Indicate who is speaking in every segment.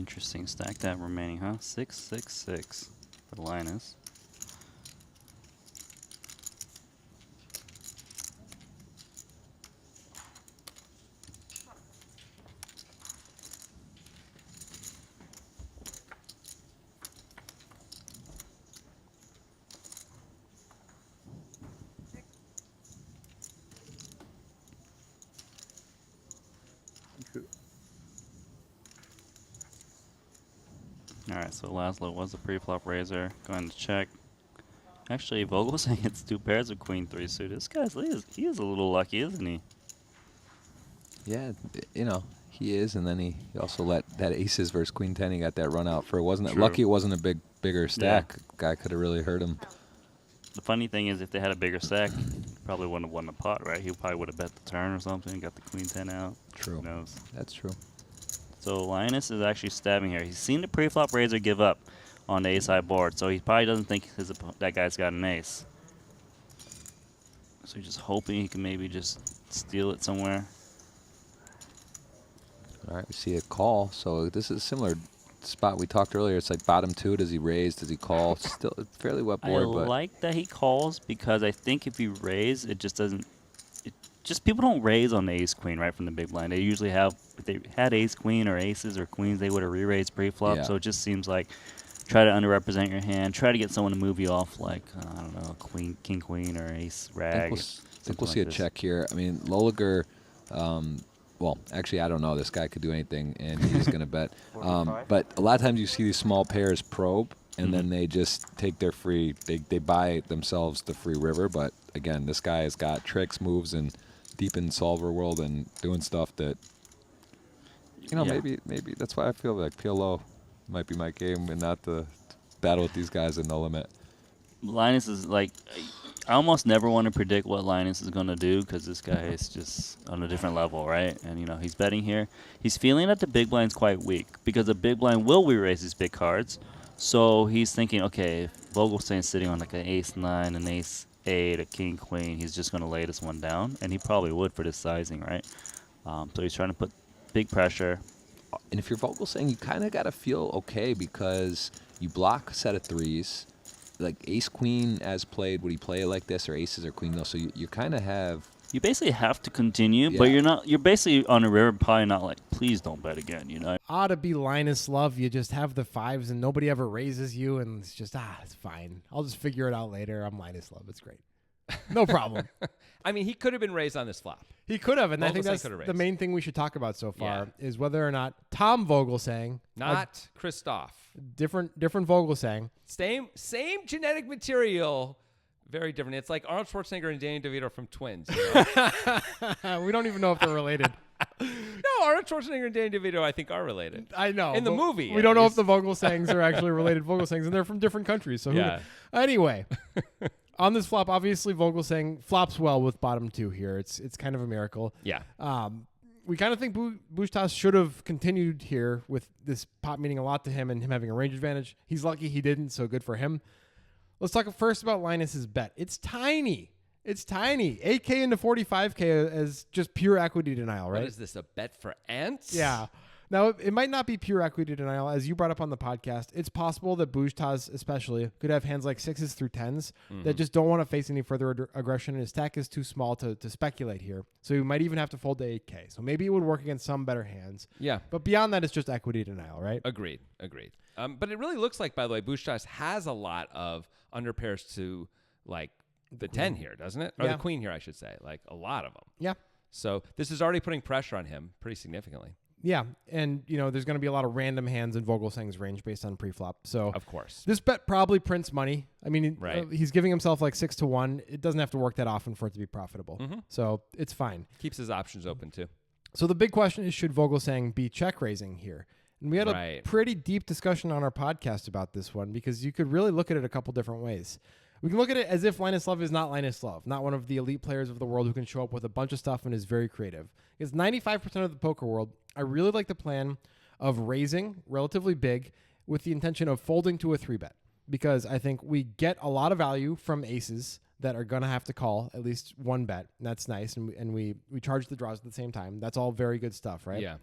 Speaker 1: Interesting. Stack that remaining, huh? 666 for Linus. All right, so Laszlo was the pre-flop raiser. Going to check. Actually, Vogel saying it's 2 pairs of Queen 3 suit. This guy's he is a little lucky, isn't he?
Speaker 2: Yeah, he is, and then he also let that aces versus Queen 10. He got that run out for. Wasn't it lucky? It wasn't a bigger stack. Yeah. Guy could have really hurt him.
Speaker 1: The funny thing is, if they had a bigger stack, he probably wouldn't have won the pot, right? He probably would have bet the turn or something. Got the Queen 10 out.
Speaker 2: True.
Speaker 1: Who knows?
Speaker 2: That's true.
Speaker 1: So Linus is actually stabbing here. He's seen the pre-flop raiser give up on the ace-high board, so he probably doesn't think that guy's got an ace. So he's just hoping he can maybe just steal it somewhere.
Speaker 2: All right, we see a call. So this is a similar spot we talked earlier. It's like bottom 2. Does he raise? Does he call? Still a fairly wet board.
Speaker 1: I like that he calls because I think if you raise, it just doesn't. Just people don't raise on the ace-queen right from the big blind. They usually have, if they had ace-queen or aces or queens, they would have re-raised pre-flop. Yeah. So it just seems like try to underrepresent your hand. Try to get someone to move you off like, I don't know, queen, king-queen or ace-rag.
Speaker 2: I think we'll see a check here. I mean, Loliger, well, actually, I don't know. This guy could do anything, and he's going to bet. But a lot of times you see these small pairs probe, and then they just take their free, they buy themselves the free river. But, again, this guy has got tricks, moves, and deep in solver world and doing stuff that, maybe that's why I feel like PLO might be my game and not the battle with these guys at no limit.
Speaker 1: Linus is like, I almost never want to predict what Linus is going to do because this guy is just on a different level, right? And, he's betting here. He's feeling that the big blind's quite weak because the big blind will re-raise these big cards. So he's thinking, okay, if Vogelstein's sitting on like an ace-9, an ace-8, a king-queen, he's just going to lay this one down. And he probably would for this sizing, right? So he's trying to put big pressure.
Speaker 2: And if you're Vogelstein, you kind of got to feel okay because you block a set of threes. Like ace-queen as played, would he play it like this, or aces or queen though? So you kind of have...
Speaker 1: You basically have to continue, but you're basically on a river, probably not like, please don't bet again,
Speaker 3: Ought to be LLinusLove. You just have the 5s and nobody ever raises you, and it's just, it's fine. I'll just figure it out later. I'm LLinusLove. It's great. No problem.
Speaker 4: I mean, he could have been raised on this flop.
Speaker 3: He could have, and I think that's the main thing we should talk about so far is whether or not Tom Vogelsang,
Speaker 4: not Christoph,
Speaker 3: different Vogelsang,
Speaker 4: same genetic material, very different. It's like Arnold Schwarzenegger and Danny DeVito from Twins.
Speaker 3: We don't even know if they're related.
Speaker 4: No, Arnold Schwarzenegger and Danny DeVito, I think, are related.
Speaker 3: I know.
Speaker 4: In the movie.
Speaker 3: We don't know if the Vogelsangs are actually related Vogelsangs, and they're from different countries. So anyway. On this flop, obviously Vogelsang flops well with bottom 2 here. It's kind of a miracle.
Speaker 4: Yeah.
Speaker 3: We kind of think Bushtas should have continued here with this pot meaning a lot to him and him having a range advantage. He's lucky he didn't, so good for him. Let's talk first about Linus's bet. It's tiny. 8K into 45K as just pure equity denial, right?
Speaker 4: What is this, a bet for ants?
Speaker 3: Yeah. Now, it might not be pure equity denial. As you brought up on the podcast, it's possible that Bushtas especially could have hands like 6s through 10s that just don't want to face any further aggression, and his stack is too small to speculate here. So he might even have to fold to 8K. So maybe it would work against some better hands.
Speaker 4: Yeah.
Speaker 3: But beyond that, it's just equity denial, right?
Speaker 4: Agreed. But it really looks like, by the way, Bushtas has a lot of underpairs to, like, the 10 here, doesn't it? Or the queen here, I should say. Like, a lot of them.
Speaker 3: Yeah.
Speaker 4: So this is already putting pressure on him pretty significantly.
Speaker 3: Yeah, and there's going to be a lot of random hands in Vogelsang's range based on preflop. So
Speaker 4: of course,
Speaker 3: this bet probably prints money. I mean, he's giving himself like 6-1. It doesn't have to work that often for it to be profitable. So it's fine.
Speaker 4: Keeps his options open too.
Speaker 3: So the big question is, should Vogelsang be check raising here? And we had a pretty deep discussion on our podcast about this one because you could really look at it a couple different ways. We can look at it as if LLinusLove is not LLinusLove, not one of the elite players of the world who can show up with a bunch of stuff and is very creative. Because 95% of the poker world, I really like the plan of raising relatively big with the intention of folding to a 3-bet. Because I think we get a lot of value from aces that are going to have to call at least one bet. And that's nice. And we charge the draws at the same time. That's all very good stuff, right?
Speaker 4: Yeah.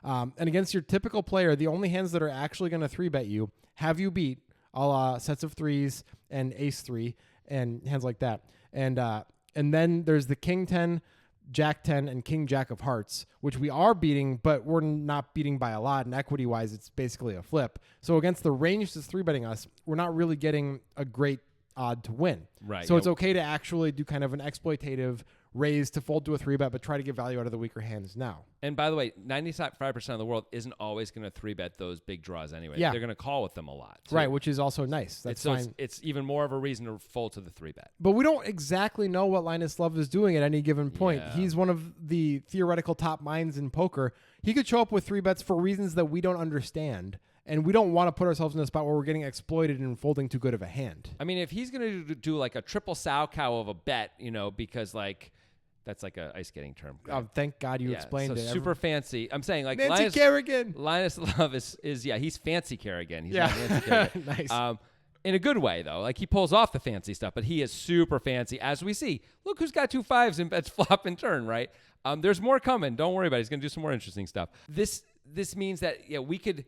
Speaker 3: And against your typical player, the only hands that are actually going to 3-bet you, have you beat, a la sets of threes and ace 3 and hands like that. And then there's the king 10, jack 10, and king jack of hearts, which we are beating, but we're not beating by a lot. And equity wise, it's basically a flip. So against the range that's 3-betting us, we're not really getting a great odd to win.
Speaker 4: Right.
Speaker 3: So it's okay to actually do kind of an exploitative raise to fold to a 3-bet, but try to get value out of the weaker hands now.
Speaker 4: And by the way, 95% of the world isn't always going to 3-bet those big draws anyway.
Speaker 3: Yeah.
Speaker 4: They're going to call with them a lot, too.
Speaker 3: Right, which is also nice. That's fine.
Speaker 4: It's even more of a reason to fold to the 3-bet.
Speaker 3: But we don't exactly know what LLinusLove is doing at any given point.
Speaker 4: Yeah.
Speaker 3: He's one of the theoretical top minds in poker. He could show up with 3-bets for reasons that we don't understand. And we don't want to put ourselves in a spot where we're getting exploited and folding too good of a hand.
Speaker 4: I mean, if he's going to do like a triple sow cow of a bet, because like that's like a ice skating term. Right?
Speaker 3: Thank God you explained
Speaker 4: so
Speaker 3: it.
Speaker 4: Super fancy. I'm saying like
Speaker 3: Nancy Kerrigan.
Speaker 4: LLinusLove is he's fancy Kerrigan. He's not Nancy Kerrigan.
Speaker 3: Nice.
Speaker 4: In a good way though. Like he pulls off the fancy stuff, but he is super fancy. As we see, look who's got 2 5s and bets flop and turn. Right. There's more coming. Don't worry about it. He's going to do some more interesting stuff. This means that we could.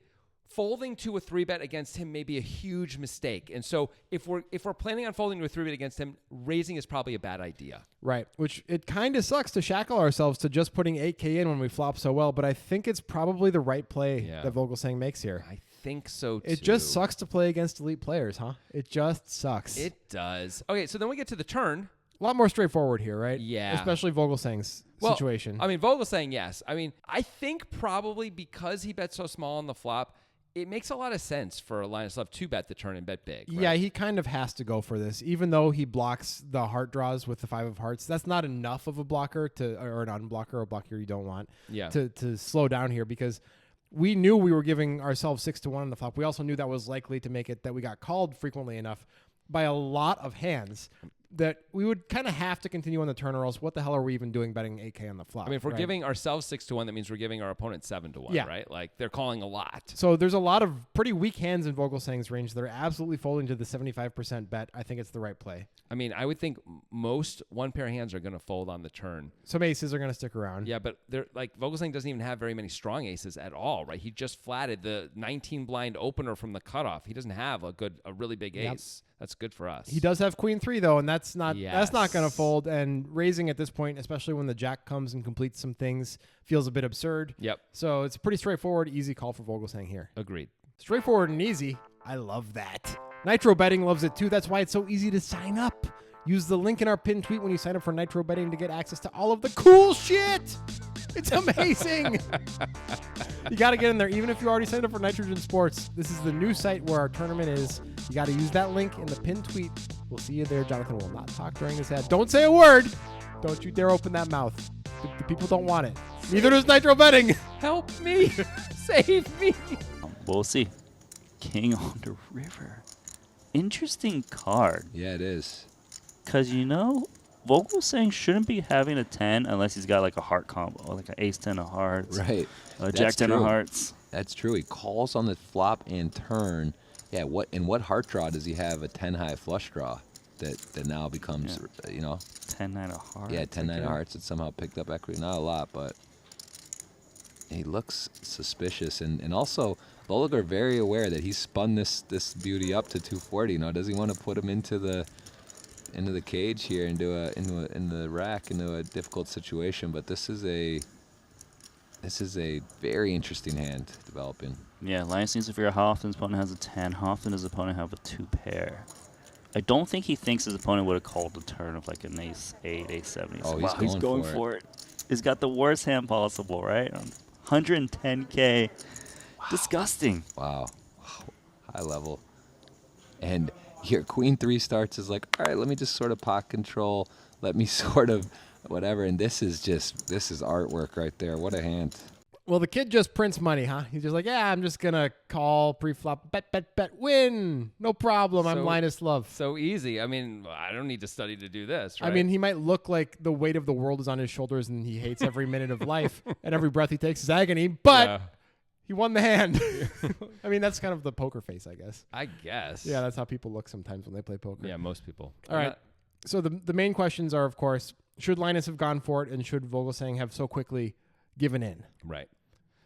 Speaker 4: Folding to a 3-bet against him may be a huge mistake. And so if we're planning on folding to a 3-bet against him, raising is probably a bad idea.
Speaker 3: Right, which it kind of sucks to shackle ourselves to just putting 8K in when we flop so well, but I think it's probably the right play that Vogelsang makes here.
Speaker 4: I think so, too.
Speaker 3: It just sucks to play against elite players, huh? It just sucks.
Speaker 4: It does. Okay, so then we get to the turn.
Speaker 3: A lot more straightforward here, right?
Speaker 4: Yeah.
Speaker 3: Especially Vogelsang's situation.
Speaker 4: I mean, Vogelsang, yes. I mean, I think probably because he bets so small on the flop, it makes a lot of sense for LLinusLove to bet the turn and bet big. Right?
Speaker 3: Yeah, he kind of has to go for this, even though he blocks the heart draws with the 5 of hearts. That's not enough of a blocker or an unblocker or a blocker you don't want to slow down here, because we knew we were giving ourselves 6-1 on the flop. We also knew that was likely to make it that we got called frequently enough by a lot of hands that we would kind of have to continue on the turn, or else what the hell are we even doing betting 8K on the flop?
Speaker 4: I mean, if we're giving ourselves 6-1, that means we're giving our opponent 7-1, right? Like they're calling a lot.
Speaker 3: So there's a lot of pretty weak hands in Vogelsang's range that are absolutely folding to the 75% bet. I think it's the right play.
Speaker 4: I mean, I would think most one pair hands are going to fold on the turn.
Speaker 3: Some aces are going to stick around.
Speaker 4: Yeah, but they're like Vogelsang doesn't even have very many strong aces at all, right? He just flatted the 19 blind opener from the cutoff. He doesn't have a really big ace. That's good for us.
Speaker 3: He does have queen 3 though, and that's not going to fold. And raising at this point, especially when the jack comes and completes some things, feels a bit absurd.
Speaker 4: Yep.
Speaker 3: So it's a pretty straightforward, easy call for Vogelsang here.
Speaker 4: Agreed.
Speaker 3: Straightforward and easy. I love that. Nitro Betting loves it too. That's why it's so easy to sign up. Use the link in our pinned tweet when you sign up for Nitro Betting to get access to all of the cool shit. It's amazing. You got to get in there, even if you already signed up for Nitrogen Sports. This is the new site where our tournament is. You got to use that link in the pinned tweet. We'll see you there. Jonathan will not talk during this ad. Don't say a word. Don't you dare open that mouth. The people don't want it. Neither does Nitro Betting.
Speaker 4: Help me. Save me.
Speaker 1: We'll see. King on the river. Interesting card.
Speaker 2: Yeah, it is.
Speaker 1: Because, Vogelsang shouldn't be having a 10 unless he's got like a heart combo, like an ace 10 of hearts.
Speaker 2: Right.
Speaker 1: Jack 10 of hearts.
Speaker 2: That's true. He calls on the flop and turn. Yeah, what heart draw does he have a 10 high flush draw that now becomes,
Speaker 1: 10-9 of hearts.
Speaker 2: Yeah, 10-9 of hearts. It somehow picked up equity. Not a lot, but he looks suspicious. And also, Loliger very aware that he spun this beauty up to 240. Does he want to put him into the cage here, in the rack, into a difficult situation? But this is a very interesting hand developing.
Speaker 1: Yeah, Linus needs to figure out how often his opponent has a 10, how often does his opponent have a 2 pair. I don't think he thinks his opponent would have called the turn of like an ace 8, ace 7. He's going for it. He's got the worst hand possible, right? 110K. Wow. Disgusting.
Speaker 2: Wow. High level. And here, queen 3 starts as like, all right, let me just sort of pot control. Let me sort of whatever. And this is artwork right there. What a hand.
Speaker 3: Well, the kid just prints money, huh? He's just like, yeah, I'm just going to call pre-flop, bet, win. No problem. I'm LLinusLove.
Speaker 4: So easy. I mean, I don't need to study to do this, right?
Speaker 3: I mean, he might look like the weight of the world is on his shoulders and he hates every minute of life and every breath he takes is agony, but he won the hand. I mean, that's kind of the poker face, I guess.
Speaker 4: I guess.
Speaker 3: Yeah, that's how people look sometimes when they play poker.
Speaker 4: Yeah, most people.
Speaker 3: All right. So the main questions are, of course, should Linus have gone for it, and should Vogelsang have so quickly given in?
Speaker 4: Right.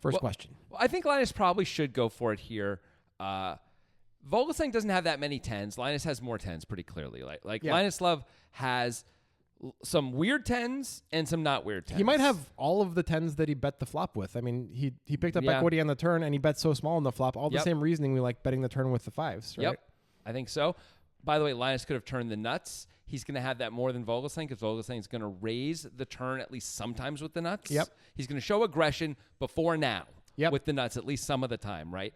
Speaker 3: First question.
Speaker 4: Well, I think Linus probably should go for it here. Vogelsang doesn't have that many tens. Linus has more tens pretty clearly. Like LLinusLove has some weird tens and some not weird tens.
Speaker 3: He might have all of the tens that he bet the flop with. I mean, he picked up equity on the turn and he bet so small on the flop. All the same reasoning we like betting the turn with the fives, right?
Speaker 4: Yep, I think so. By the way, Linus could have turned the nuts. He's going to have that more than Vogelsang because Vogelsang is going to raise the turn at least sometimes with the nuts.
Speaker 3: Yep.
Speaker 4: He's going to show aggression before now with the nuts at least some of the time, right?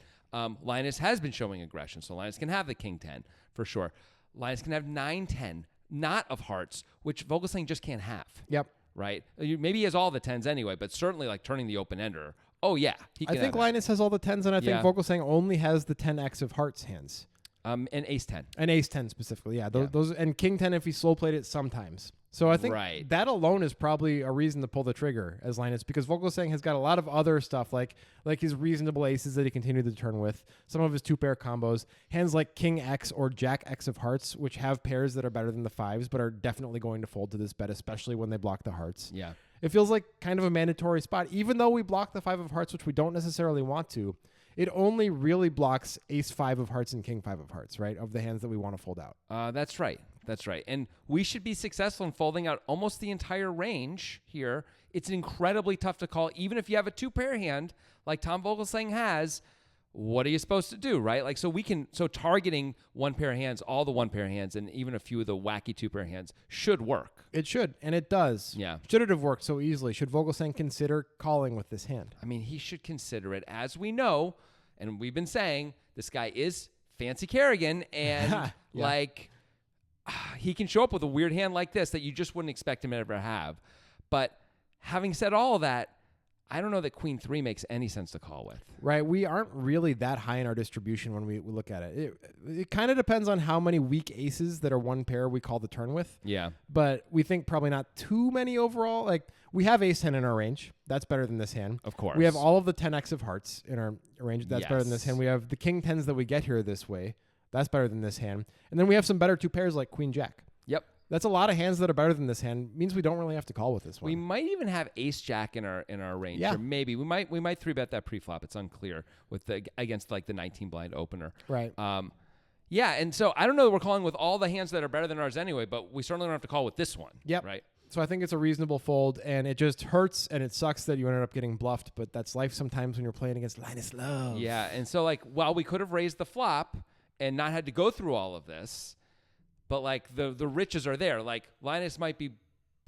Speaker 4: Linus has been showing aggression, so Linus can have the king 10 for sure. Linus can have 9-10, not of hearts, which Vogelsang just can't have.
Speaker 3: Yep.
Speaker 4: Right? Maybe he has all the 10s anyway, but certainly like turning the open-ender. Oh, yeah. He can
Speaker 3: I think Linus has all the 10s, and I think Vogelsang only has the 10x of hearts hands.
Speaker 4: And ace 10.
Speaker 3: And ace 10 specifically, those and king 10 if he slow played it sometimes. So I think that alone is probably a reason to pull the trigger as Linus, because Vogelsang has got a lot of other stuff like his reasonable aces that he continued the turn with, some of his 2-pair combos, hands like king X or jack X of hearts, which have pairs that are better than the fives, but are definitely going to fold to this bet, especially when they block the hearts.
Speaker 4: Yeah.
Speaker 3: It feels like kind of a mandatory spot, even though we block the 5 of hearts, which we don't necessarily want to. It only really blocks ace 5 of hearts and king 5 of hearts, right? Of the hands that we want to fold out.
Speaker 4: That's right. That's right. And we should be successful in folding out almost the entire range here. It's incredibly tough to call. Even if you have a 2-pair hand like Tom Vogelsang has, what are you supposed to do, right? Like, so targeting 1-pair hands, all the 1-pair hands, and even a few of the wacky 2-pair hands should work.
Speaker 3: It should, and it does.
Speaker 4: Yeah.
Speaker 3: Should it have worked so easily? Should Vogelsang consider calling with this hand?
Speaker 4: I mean, he should consider it. As we know, and we've been saying, this guy is Fancy Kerrigan, and he can show up with a weird hand like this that you just wouldn't expect him to ever have. But having said all that, I don't know that Queen 3 makes any sense to call with.
Speaker 3: Right. We aren't really that high in our distribution when we look at it. It kind of depends on how many weak aces that are 1 pair we call the turn with.
Speaker 4: Yeah.
Speaker 3: But we think probably not too many overall. Like, we have ace 10 in our range. That's better than this hand.
Speaker 4: Of course.
Speaker 3: We have all of the 10x of hearts in our range. That's better than this hand. We have the king 10s that we get here this way. That's better than this hand. And then we have some better 2 pairs like queen jack.
Speaker 4: Yep.
Speaker 3: That's a lot of hands that are better than this hand. Means we don't really have to call with this one.
Speaker 4: We might even have ace jack in our range.
Speaker 3: Yeah.
Speaker 4: Or maybe we might 3-bet that pre-flop. It's unclear with against like the 19 blind opener.
Speaker 3: Right.
Speaker 4: Yeah, and so I don't know that we're calling with all the hands that are better than ours anyway, but we certainly don't have to call with this one.
Speaker 3: Yep.
Speaker 4: Right.
Speaker 3: So I think it's a reasonable fold, and it just hurts, and it sucks that you ended up getting bluffed, but that's life sometimes when you're playing against LLinusLove.
Speaker 4: Yeah, and so like while we could have raised the flop and not had to go through all of this, but like the riches are there. Like Linus might be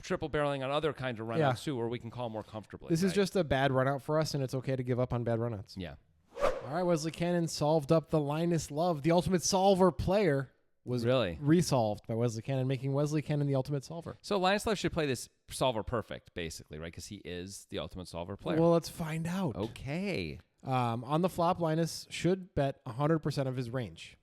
Speaker 4: triple barreling on other kinds of runouts too, where we can call more comfortably.
Speaker 3: This is just a bad runout for us, and it's okay to give up on bad runouts.
Speaker 4: Yeah.
Speaker 3: All right, Wesley Cannon solved up the LLinusLove. The ultimate solver player was resolved by Wesley Cannon, making Wesley Cannon the ultimate solver.
Speaker 4: So LLinusLove should play this solver perfect, basically, right? Because he is the ultimate solver player.
Speaker 3: Well, let's find out.
Speaker 4: Okay.
Speaker 3: On the flop, Linus should bet 100% of his range.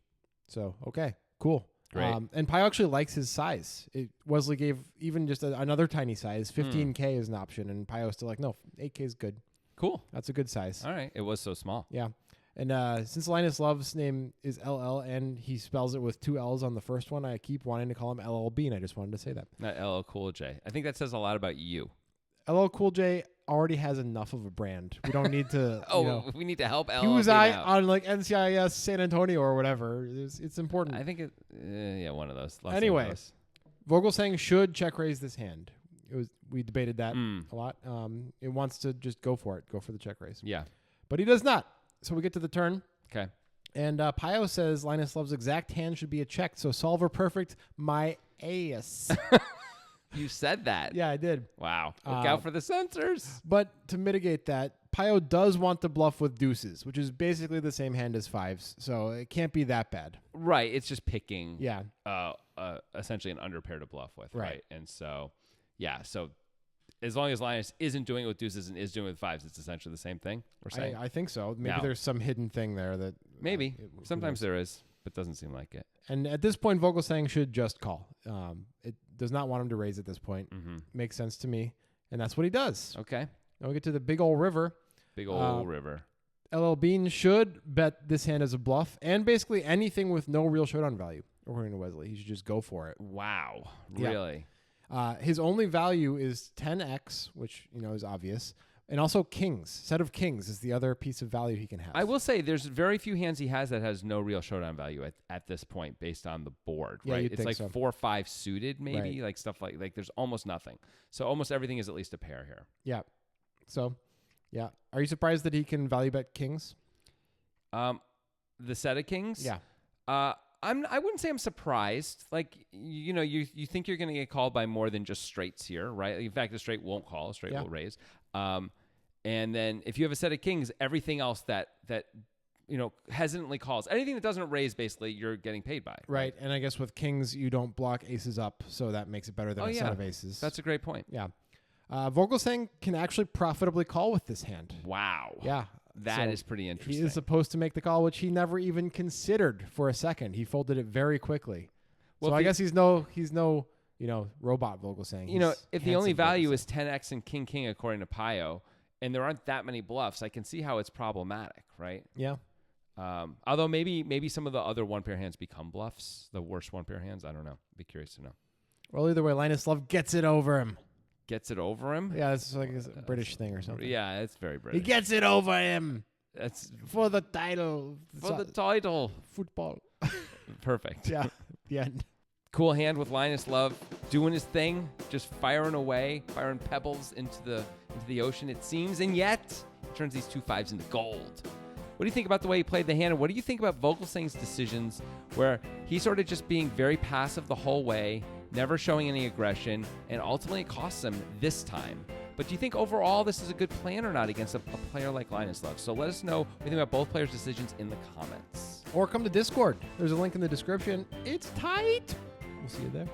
Speaker 3: So, okay, cool.
Speaker 4: Great.
Speaker 3: And Pio actually likes his size. Wesley gave even just another tiny size. 15K is an option, and Pio's still like, no, 8K is good.
Speaker 4: Cool.
Speaker 3: That's a good size.
Speaker 4: All right. It was so small.
Speaker 3: Yeah. And since LLinusLove's name is LL and he spells it with 2 L's on the first one, I keep wanting to call him LL Bean. I just wanted to say that.
Speaker 4: Not LL Cool J. I think that says a lot about you.
Speaker 3: LL Cool J already has enough of a brand. We don't need to.
Speaker 4: We need to help LL.
Speaker 3: He was
Speaker 4: out.
Speaker 3: on like NCIS San Antonio or whatever. It's important.
Speaker 4: I think one of those.
Speaker 3: Anyway, Vogelsang should check raise this hand. We debated that a lot. It wants to just go for it. Go for the check raise.
Speaker 4: Yeah.
Speaker 3: But he does not. So we get to the turn.
Speaker 4: Okay.
Speaker 3: And Pio says LLinusLove's exact hand should be a check. So solver perfect, my ace.
Speaker 4: You said that.
Speaker 3: Yeah, I did.
Speaker 4: Wow. Look out for the censors.
Speaker 3: But to mitigate that, Pio does want to bluff with deuces, which is basically the same hand as fives. So it can't be that bad.
Speaker 4: Right. It's just picking
Speaker 3: essentially
Speaker 4: an underpair to bluff with.
Speaker 3: Right.
Speaker 4: And so, so as long as Linus isn't doing it with deuces and is doing it with fives, it's essentially the same thing, we're saying?
Speaker 3: I think so. Maybe there's some hidden thing there that...
Speaker 4: Maybe. Sometimes there is, but doesn't seem like it.
Speaker 3: And at this point, Vogelsang should just call. It does not want him to raise at this point.
Speaker 4: Mm-hmm.
Speaker 3: Makes sense to me. And that's what he does.
Speaker 4: Okay.
Speaker 3: Now we get to the big old river.
Speaker 4: Big old river.
Speaker 3: LL Bean should bet this hand as a bluff and basically anything with no real showdown value, according to Wesley. He should just go for it.
Speaker 4: Wow. Really?
Speaker 3: His only value is 10x, which is obvious, And also kings. Set of kings is the other piece of value he can have.
Speaker 4: I will say there's very few hands he has that has no real showdown value at this point based on the board,
Speaker 3: Yeah,
Speaker 4: right?
Speaker 3: you'd
Speaker 4: It's
Speaker 3: think
Speaker 4: like
Speaker 3: so.
Speaker 4: 4 or 5 suited maybe,
Speaker 3: Right.
Speaker 4: like stuff like there's almost nothing. So almost everything is at least a pair here.
Speaker 3: Yeah. So, yeah. Are you surprised that he can value bet kings?
Speaker 4: The set of kings?
Speaker 3: Yeah.
Speaker 4: I wouldn't say I'm surprised. Like, you think you're going to get called by more than just straights here, right? In fact, a straight won't call, a straight will raise. And then if you have a set of kings, everything else that hesitantly calls, anything that doesn't raise, basically, you're getting paid by.
Speaker 3: Right. And I guess with kings, you don't block aces up, so that makes it better than a set of aces.
Speaker 4: That's a great point.
Speaker 3: Yeah. Vogelsang can actually profitably call with this hand.
Speaker 4: Wow.
Speaker 3: Yeah.
Speaker 4: That is pretty interesting.
Speaker 3: He is supposed to make the call, which he never even considered for a second. He folded it very quickly.
Speaker 4: Well,
Speaker 3: so I guess he's no robot Vogelsang.
Speaker 4: If the only value is 10x and king according to Pio, and there aren't that many bluffs, I can see how it's problematic, right?
Speaker 3: Yeah.
Speaker 4: Although maybe some of the other one pair hands become bluffs, the worst one pair hands. I don't know. Be curious to know.
Speaker 3: Well, either way, LLinusLove gets it over him.
Speaker 4: Gets it over him?
Speaker 3: Yeah, it's like a British thing or something.
Speaker 4: Yeah, it's very British.
Speaker 3: He gets it over him.
Speaker 4: That's
Speaker 3: for the title.
Speaker 4: For the title.
Speaker 3: Football.
Speaker 4: Perfect.
Speaker 3: Yeah. The end.
Speaker 4: Cool hand with LLinusLove doing his thing, just firing away, firing pebbles into the ocean, it seems, and yet he turns these 2 5s into gold. What do you think about the way he played the hand? And what do you think about Vogelsang's decisions where he's sort of just being very passive the whole way, never showing any aggression, and ultimately it costs him this time? But do you think overall this is a good plan or not against a player like LLinusLove? So let us know what you think about both players' decisions in the comments.
Speaker 3: Or come to Discord. There's a link in the description. It's tight. We'll see you there.